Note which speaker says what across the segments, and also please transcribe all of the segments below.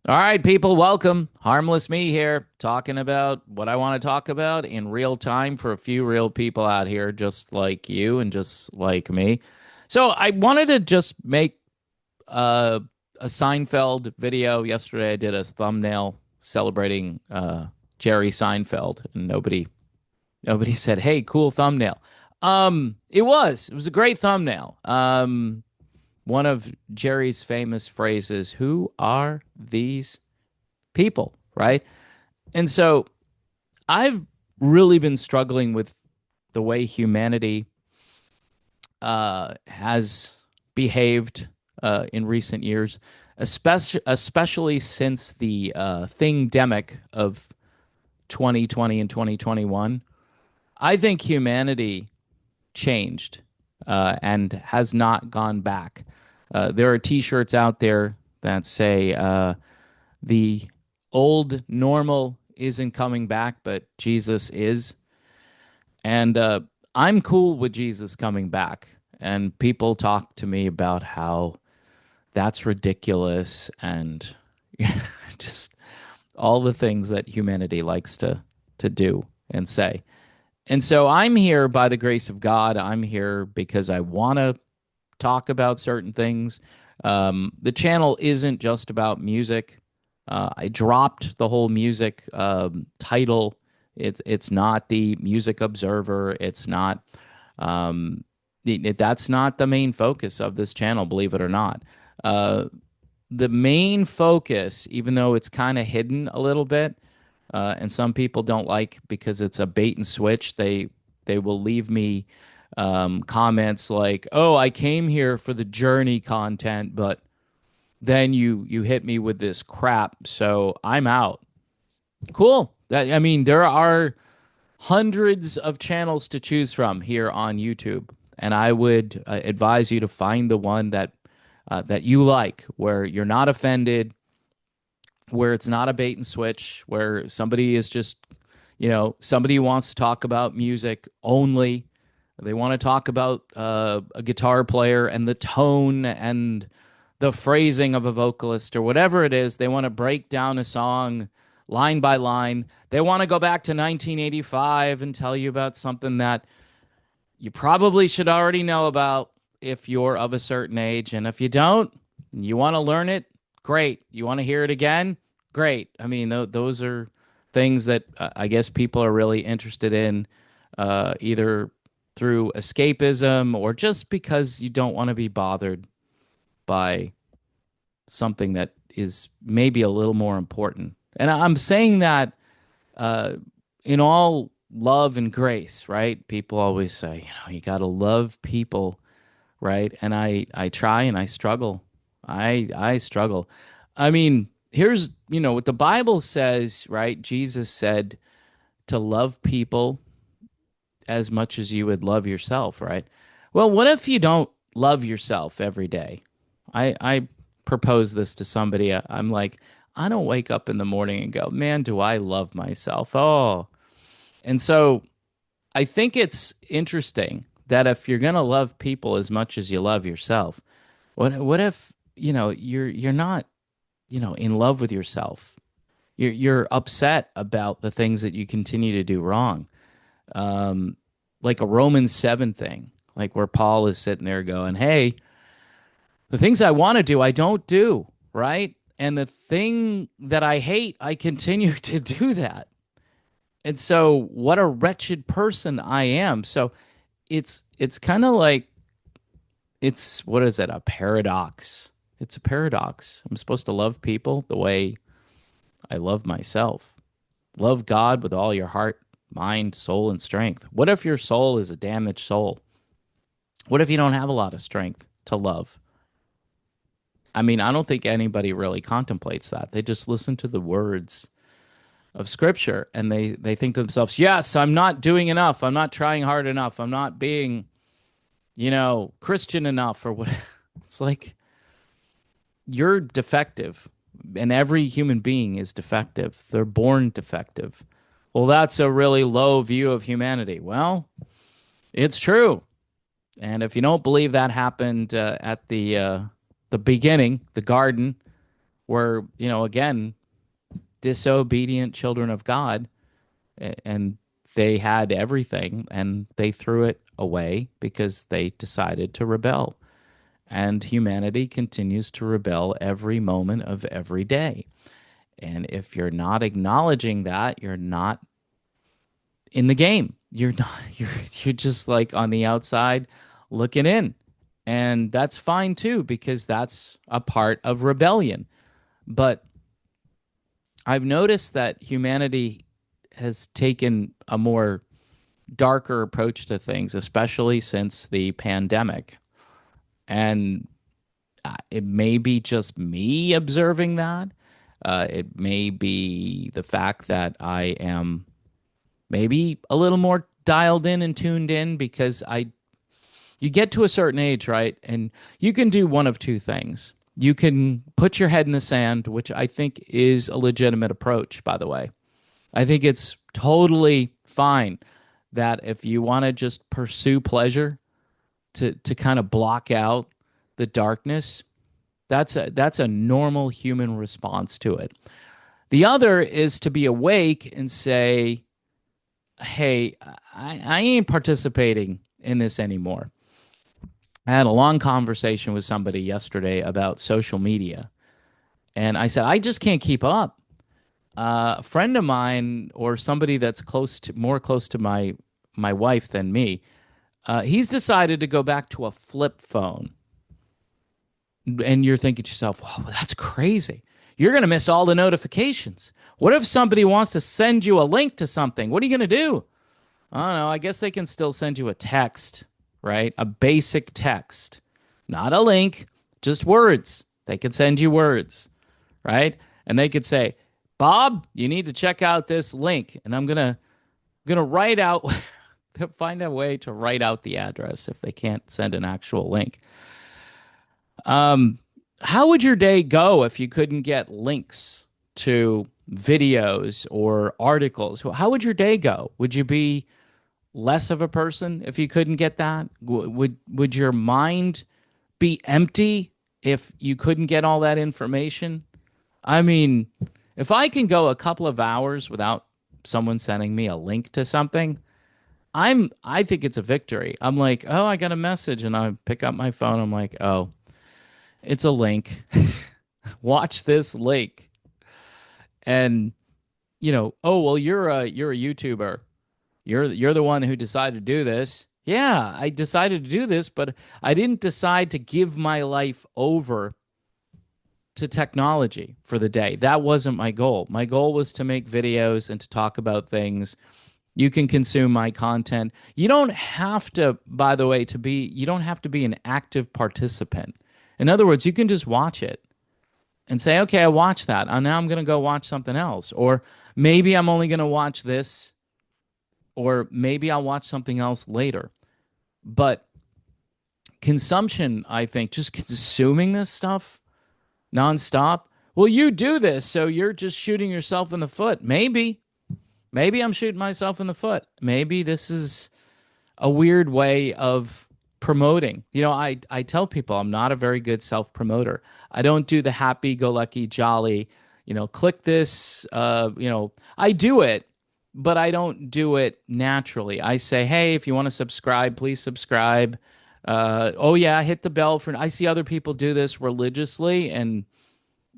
Speaker 1: All right, people, welcome. Harmless me here, talking about what I want to talk about in real time for a few real people out here, just like you and just like me. So I wanted to just make uh, a Seinfeld video. Yesterday, I did a thumbnail celebrating Jerry Seinfeld, and nobody said, "Hey, cool thumbnail." It was a great thumbnail. One of Jerry's famous phrases, "Who are these people?" Right? And so I've really been struggling with the way humanity has behaved in recent years, especially since the thing-demic of 2020 and 2021. I think humanity changed and has not gone back. There are T-shirts out there that say the old normal isn't coming back, but Jesus is. And I'm cool with Jesus coming back. And people talk to me about how that's ridiculous and just all the things that humanity likes to do and say. And so I'm here by the grace of God. I'm here because I want to talk about certain things. The channel isn't just about music. I dropped the whole music title. It's not the Music Observer. It's not. Um, that's not the main focus of this channel, believe it or not. Uh, the main focus, even though it's kind of hidden a little bit, and some people don't like because it's a bait and switch. They will leave me comments like, "Oh, I came here for the journey content, but then you hit me with this crap, so I'm out." Cool. I mean, there are hundreds of channels to choose from here on YouTube, and I would advise you to find the one that you like, where you're not offended, where it's not a bait and switch, where somebody is just, somebody wants to talk about music only. They want to talk about a guitar player and the tone and the phrasing of a vocalist or whatever it is. They want to break down a song line by line. They want to go back to 1985 and tell you about something that you probably should already know about if you're of a certain age. And if you don't, you want to learn it, great. You want to hear it again, great. I mean, those are things that I guess people are really interested in, either through escapism or just because you don't want to be bothered by something that is maybe a little more important. And I'm saying that uh, in all love and grace, right? People always say, you got to love people, right? And I try and I struggle. I struggle. I mean, here's, what the Bible says, right? Jesus said to love people as much as you would love yourself, right? Well, what if you don't love yourself every day? I propose this to somebody. I'm like, I don't wake up in the morning and go, man, do I love myself? Oh. And so I think it's interesting that if you're gonna love people as much as you love yourself, what if, you're not, in love with yourself? You're upset about the things that you continue to do wrong. Um, like a Romans 7 thing, like where Paul is sitting there going, "Hey, the things I want to do, I don't do, right? And the thing that I hate, I continue to do that." And so what a wretched person I am. So it's kind of like it's what is it? A paradox. It's a paradox. I'm supposed to love people the way I love myself. Love God with all your heart, mind, soul, and strength. What if your soul is a damaged soul? What if you don't have a lot of strength to love? I mean, I don't think anybody really contemplates that. They just listen to the words of scripture and they think to themselves, yes, I'm not doing enough. I'm not trying hard enough. I'm not being, Christian enough or what. It's like you're defective and every human being is defective. They're born defective. Well, that's a really low view of humanity. Well, it's true. And if you don't believe that happened at the beginning, the garden, were, again, disobedient children of God, and they had everything and they threw it away because they decided to rebel. And humanity continues to rebel every moment of every day. And if you're not acknowledging that, you're not in the game. You're not you're just like on the outside looking in. And that's fine too, because that's a part of rebellion. But I've noticed that humanity has taken a more darker approach to things, especially since the pandemic. And it may be just me observing that. It may be the fact that I am maybe a little more dialed in and tuned in because you get to a certain age, right? And you can do one of two things. You can put your head in the sand, which I think is a legitimate approach, by the way. I think it's totally fine that if you want to just pursue pleasure to kind of block out the darkness, that's a normal human response to it. The other is to be awake and say, "Hey, I ain't participating in this anymore." I had a long conversation with somebody yesterday about social media, and I said, "I just can't keep up." A friend of mine, or somebody that's more close to my wife than me, he's decided to go back to a flip phone. And you're thinking to yourself, "Wow, that's crazy. You're going to miss all the notifications. What if somebody wants to send you a link to something? What are you going to do?" I don't know. I guess they can still send you a text, right? A basic text, not a link, just words. They could send you words, right? And they could say, "Bob, you need to check out this link." And I'm gonna write out find a way to write out the address if they can't send an actual link. How would your day go if you couldn't get links to videos or articles? How would your day go? Would you be less of a person if you couldn't get that? Would your mind be empty if you couldn't get all that information? I mean, if I can go a couple of hours without someone sending me a link to something, I think it's a victory. I'm like, "Oh, I got a message," and I pick up my phone. I'm like, "Oh, it's a link. Watch this link." And "Oh, well, you're a YouTuber. You're the one who decided to do this." Yeah, I decided to do this, but I didn't decide to give my life over to technology for the day. That wasn't my goal. My goal was to make videos and to talk about things. You can consume my content. You don't have to, by the way, you don't have to be an active participant. In other words, you can just watch it and say, "Okay, I watched that. Now I'm going to go watch something else." Or maybe I'm only going to watch this, or maybe I'll watch something else later. But consumption, I think, just consuming this stuff nonstop. Well, you do this, so you're just shooting yourself in the foot. Maybe I'm shooting myself in the foot. Maybe this is a weird way of promoting. I tell people I'm not a very good self promoter. I don't do the happy go lucky jolly, click this. I do it, but I don't do it naturally. I say, "Hey, if you want to subscribe, please subscribe." Oh yeah, hit the bell for. I see other people do this religiously, and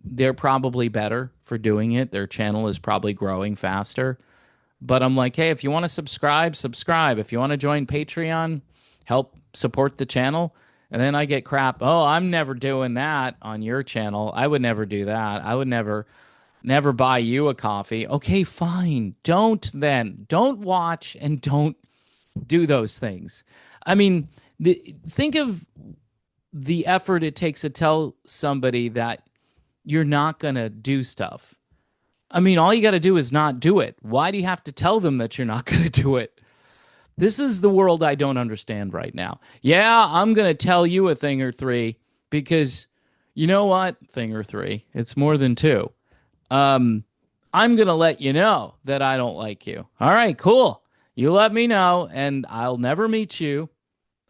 Speaker 1: they're probably better for doing it. Their channel is probably growing faster. But I'm like, "Hey, if you want to subscribe, subscribe. If you want to join Patreon, help support the channel." And then I get crap. "Oh, I'm never doing that on your channel. I would never do that. I would never buy you a coffee." Okay, fine. Don't then. Don't watch and don't do those things. I mean, think of the effort it takes to tell somebody that you're not going to do stuff. I mean, all you got to do is not do it. Why do you have to tell them that you're not going to do it? This is the world I don't understand right now. Yeah, I'm going to tell you a thing or three because you know what? Thing or three. It's more than two. I'm going to let you know that I don't like you. All right, cool. You let me know, and I'll never meet you.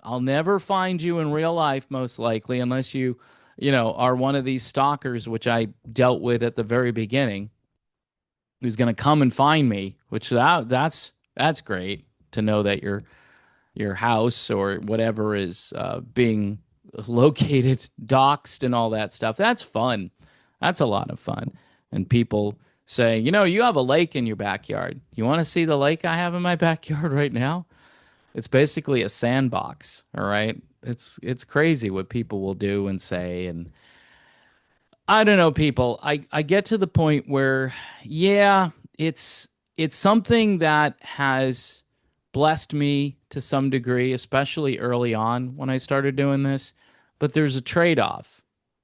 Speaker 1: I'll never find you in real life, most likely, unless you are one of these stalkers, which I dealt with at the very beginning, who's going to come and find me, which that's great to know that your house or whatever is being located, doxed, and all that stuff. That's fun. That's a lot of fun. And people saying, you have a lake in your backyard. You want to see the lake I have in my backyard right now? It's basically a sandbox. All right. It's crazy what people will do and say. And I don't know, people. I get to the point where, yeah, it's something that has blessed me to some degree, especially early on when I started doing this. But there's a trade-off.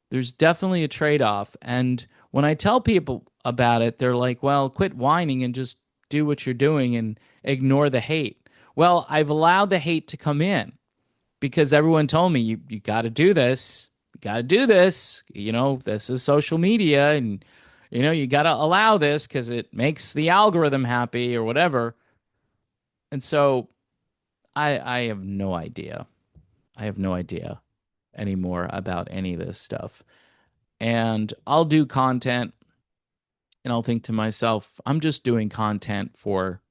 Speaker 1: There's definitely a trade-off. And when I tell people about it, they're like, well, quit whining and just do what you're doing and ignore the hate. Well, I've allowed the hate to come in because everyone told me you got to do this. You got to do this. This is social media and you got to allow this because it makes the algorithm happy or whatever. And so I have no idea. I have no idea anymore about any of this stuff. And I'll do content and I'll think to myself, I'm just doing content for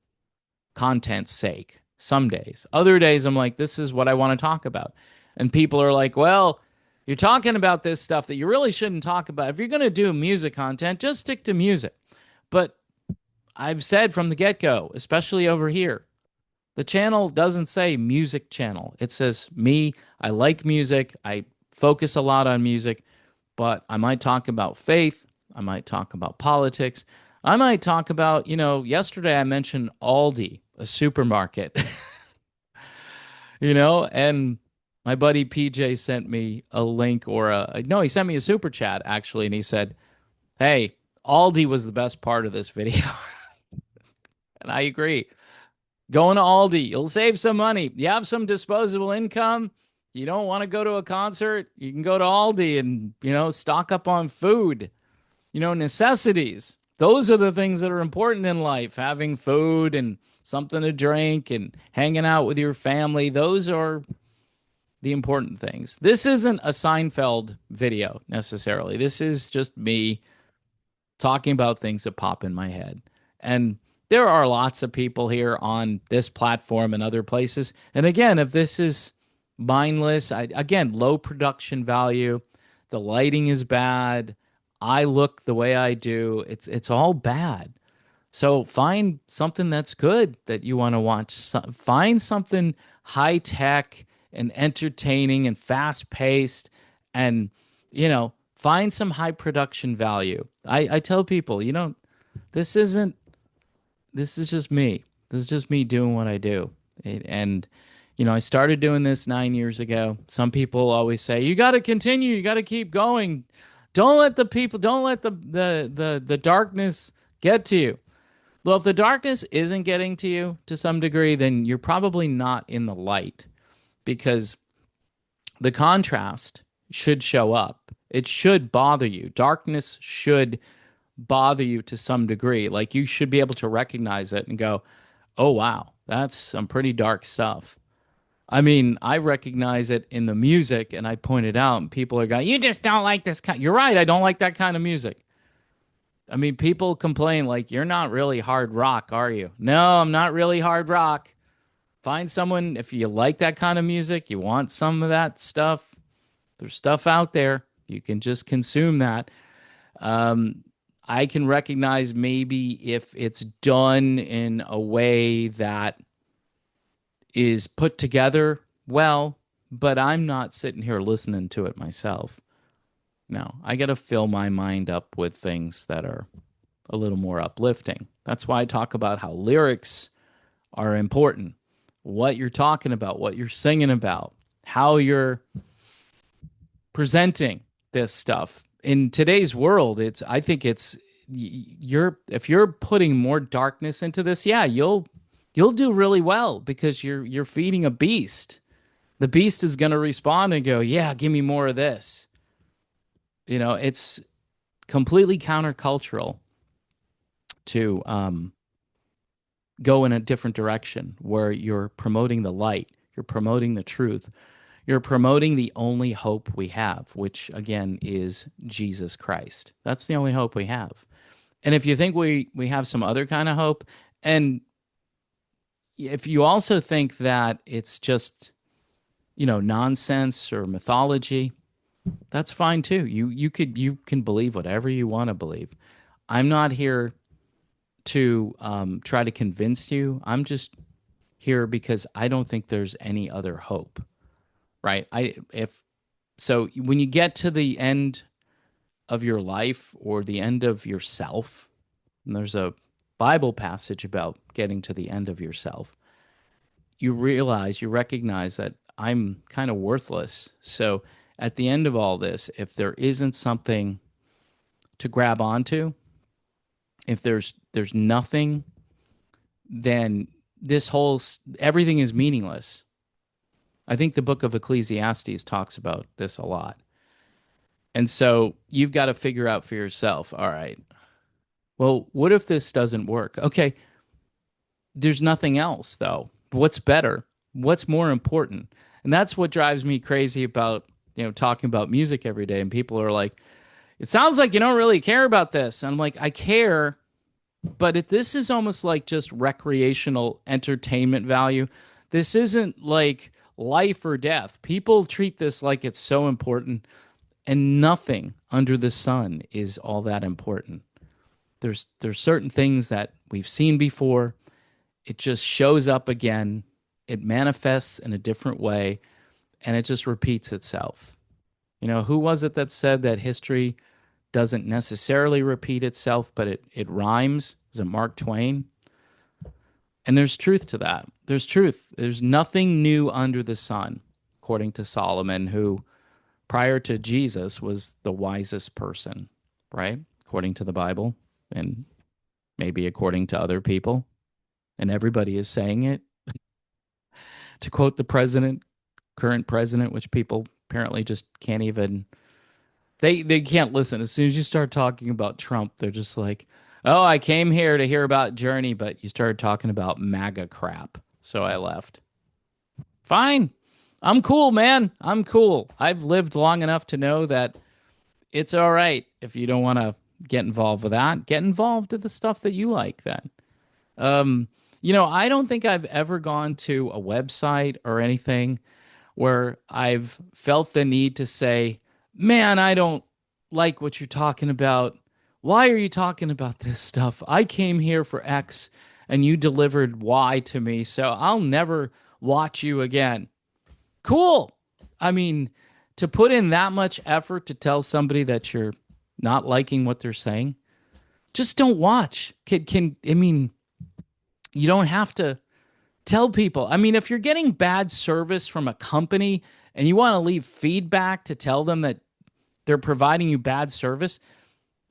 Speaker 1: content's sake. Some days. Other days, I'm like, this is what I want to talk about. And people are like, well, you're talking about this stuff that you really shouldn't talk about. If you're going to do music content, just stick to music. But I've said from the get go, especially over here, the channel doesn't say music channel. It says me. I like music. I focus a lot on music, but I might talk about faith. I might talk about politics. I might talk about, yesterday I mentioned Aldi, a supermarket, and my buddy PJ sent me a link no, he sent me a super chat actually, and he said, hey, Aldi was the best part of this video. And I agree. Going to Aldi, you'll save some money. You have some disposable income. You don't want to go to a concert. You can go to Aldi and, stock up on food, necessities. Those are the things that are important in life. Having food and something to drink and hanging out with your family. Those are the important things. This isn't a Seinfeld video necessarily. This is just me talking about things that pop in my head. And there are lots of people here on this platform and other places. And again, if this is mindless, again, low production value, the lighting is bad, I look the way I do, it's all bad. So find something that's good that you want to watch. Find something high tech and entertaining and fast paced and, find some high production value. I tell people, this isn't, this is just me. This is just me doing what I do. And, I started doing this 9 years ago. Some people always say, you got to continue. You got to keep going. Don't let the darkness get to you. Well, if the darkness isn't getting to you to some degree, then you're probably not in the light because the contrast should show up. It should bother you. Darkness should bother you to some degree. Like you should be able to recognize it and go, oh, wow, that's some pretty dark stuff. I mean, I recognize it in the music and I point it out and people are going, you just don't like this kind. You're right. I don't like that kind of music. I mean, people complain like, you're not really hard rock, are you? No, I'm not really hard rock. Find someone, if you like that kind of music, you want some of that stuff, there's stuff out there. You can just consume that. I can recognize maybe if it's done in a way that is put together well, but I'm not sitting here listening to it myself. No, I got to fill my mind up with things that are a little more uplifting. That's why I talk about how lyrics are important. What you're talking about, what you're singing about, how you're presenting this stuff. In today's world, I think it's if you're putting more darkness into this, yeah, you'll do really well because you're feeding a beast. The beast is going to respond and go, "Yeah, give me more of this." It's completely countercultural to go in a different direction where you're promoting the light, you're promoting the truth, You're promoting the only hope we have, which again is Jesus Christ. That's the only hope we have. And if you think we have some other kind of hope, and if you also think that it's just, nonsense or mythology, that's fine too. You can believe whatever you want to believe. I'm not here to try to convince you. I'm just here because I don't think there's any other hope, right? I if so when you get to the end of your life or the end of yourself, and there's a Bible passage about getting to the end of yourself, you recognize that I'm kind of worthless. So at the end of all this, if there isn't something to grab onto, if there's nothing, then everything is meaningless. I think the book of Ecclesiastes talks about this a lot. And so you've got to figure out for yourself, all right, well, what if this doesn't work? Okay, there's nothing else though. What's better? What's more important? And that's what drives me crazy about, talking about music every day. And people are like, it sounds like you don't really care about this. And I'm like, I care, but this is almost like just recreational entertainment value. This isn't like life or death. People treat this like it's so important, and nothing under the sun is all that important. There's certain things that we've seen before. It just shows up again. It manifests in a different way, and it just repeats itself. Who was it that said that history doesn't necessarily repeat itself, but it rhymes? Was it Mark Twain? And there's truth to that. There's truth. There's nothing new under the sun, according to Solomon, who prior to Jesus was the wisest person, right? According to the Bible, and maybe according to other people. And everybody is saying it. To quote the current president, which people apparently just can't even, they can't listen. As soon as you start talking about Trump, they're just like, oh, I came here to hear about Journey, but you started talking about MAGA crap. So I left. Fine. I'm cool, man. I'm cool. I've lived long enough to know that it's all right if you don't want to get involved with that. Get involved with the stuff that you like then. I don't think I've ever gone to a website or anything where I've felt the need to say, man, I don't like what you're talking about. Why are you talking about this stuff? I came here for X and you delivered Y to me, so I'll never watch you again. Cool. I mean, to put in that much effort to tell somebody that you're not liking what they're saying, just don't watch. You don't have to tell people. I mean, if you're getting bad service from a company and you want to leave feedback to tell them that they're providing you bad service,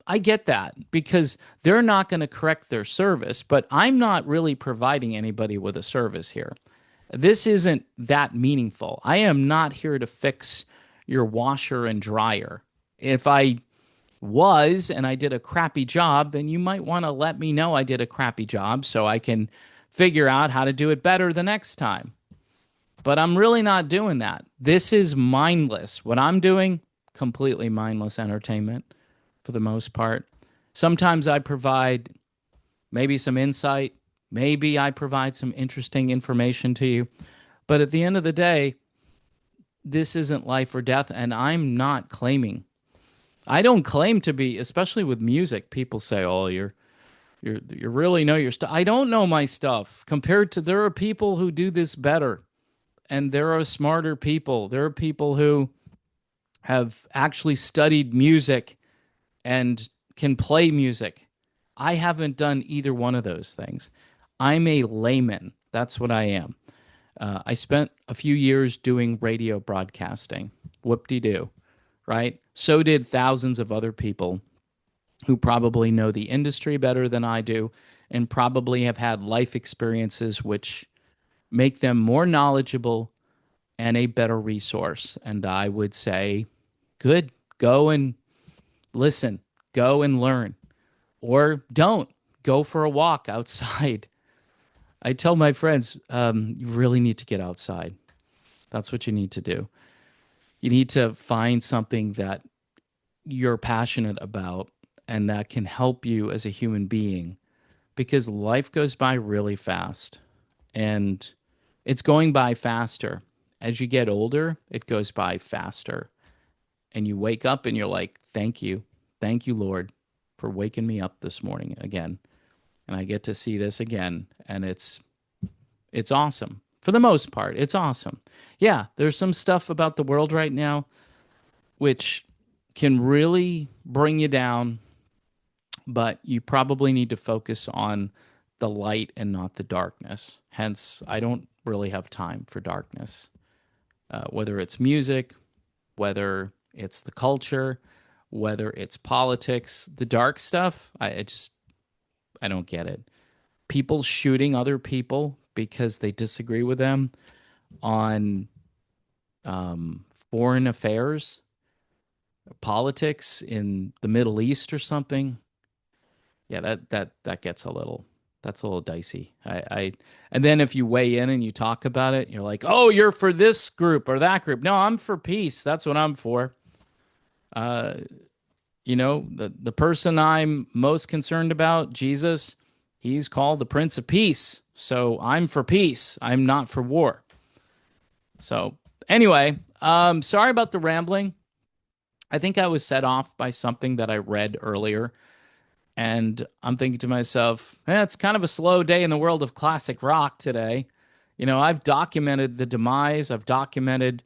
Speaker 1: I get that because they're not going to correct their service, but I'm not really providing anybody with a service here. This isn't that meaningful. I am not here to fix your washer and dryer. If I was and I did a crappy job, then you might want to let me know I did a crappy job so I can figure out how to do it better the next time. But I'm really not doing that. This is mindless. What I'm doing, completely mindless entertainment for the most part. Sometimes I provide maybe some insight. Maybe I provide some interesting information to you. But at the end of the day, this isn't life or death, and I'm not claiming. I don't claim to be, especially with music. People say, "Oh, you really know your stuff." I don't know my stuff compared to there are people who do this better, and there are smarter people. There are people who have actually studied music and can play music. I haven't done either one of those things. I'm a layman. That's what I am. I spent a few years doing radio broadcasting. Whoop-de-doo, right? So did thousands of other people who probably know the industry better than I do and probably have had life experiences which make them more knowledgeable and a better resource. And I would say, good, go and listen, go and learn, or don't. Go for a walk outside. I tell my friends, you really need to get outside. That's what you need to do. You need to find something that you're passionate about and that can help you as a human being because life goes by really fast and it's going by faster. As you get older, it goes by faster. And you wake up and you're like, thank you. Thank you, Lord, for waking me up this morning again. And I get to see this again. And it's awesome. For the most part, it's awesome. Yeah, there's some stuff about the world right now which can really bring you down, but you probably need to focus on the light and not the darkness. Hence, I don't really have time for darkness, whether it's music, whether it's the culture, whether it's politics, the dark stuff. I don't get it. People shooting other people because they disagree with them on foreign affairs, politics in the Middle East or something. Yeah, that gets a little dicey. And then if you weigh in and you talk about it, you're like, oh, you're for this group or that group. No, I'm for peace. That's what I'm for. Uh, the person I'm most concerned about, Jesus, he's called the Prince of Peace. So I'm for peace. I'm not for war. So anyway, sorry about the rambling. I think I was set off by something that I read earlier. And I'm thinking to myself, it's kind of a slow day in the world of classic rock today. I've documented the demise. I've documented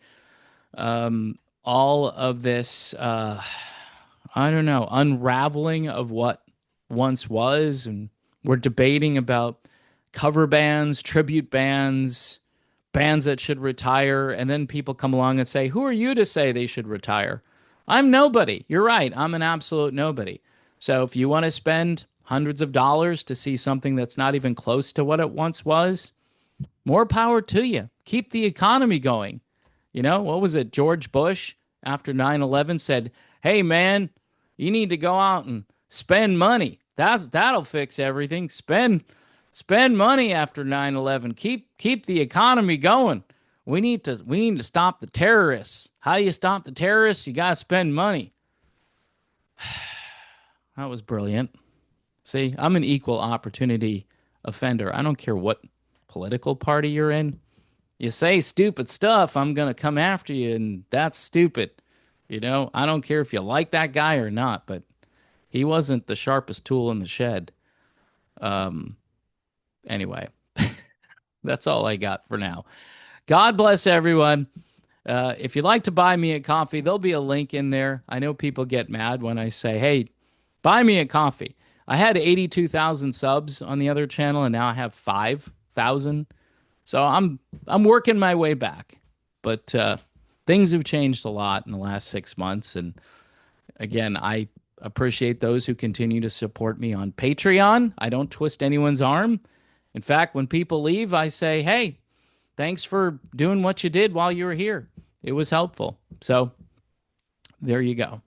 Speaker 1: all of this, I don't know, unraveling of what once was. And we're debating about cover bands, tribute bands, bands that should retire. And then people come along and say, who are you to say they should retire? I'm nobody. You're right. I'm an absolute nobody. So if you want to spend hundreds of dollars to see something that's not even close to what it once was, more power to you. Keep the economy going. What was it? George Bush after 9/11 said, "Hey man, you need to go out and spend money. That'll fix everything. Spend money after 9/11. Keep the economy going. We need to stop the terrorists. How do you stop the terrorists? You got to spend money." That was brilliant. See, I'm an equal opportunity offender. I don't care what political party you're in. You say stupid stuff, I'm going to come after you, and that's stupid. I don't care if you like that guy or not, but he wasn't the sharpest tool in the shed. Anyway, that's all I got for now. God bless everyone. If you'd like to buy me a coffee, there'll be a link in there. I know people get mad when I say, hey, buy me a coffee. I had 82,000 subs on the other channel, and now I have 5,000. So I'm working my way back. But things have changed a lot in the last 6 months. And again, I appreciate those who continue to support me on Patreon. I don't twist anyone's arm. In fact, when people leave, I say, hey, thanks for doing what you did while you were here. It was helpful. So there you go.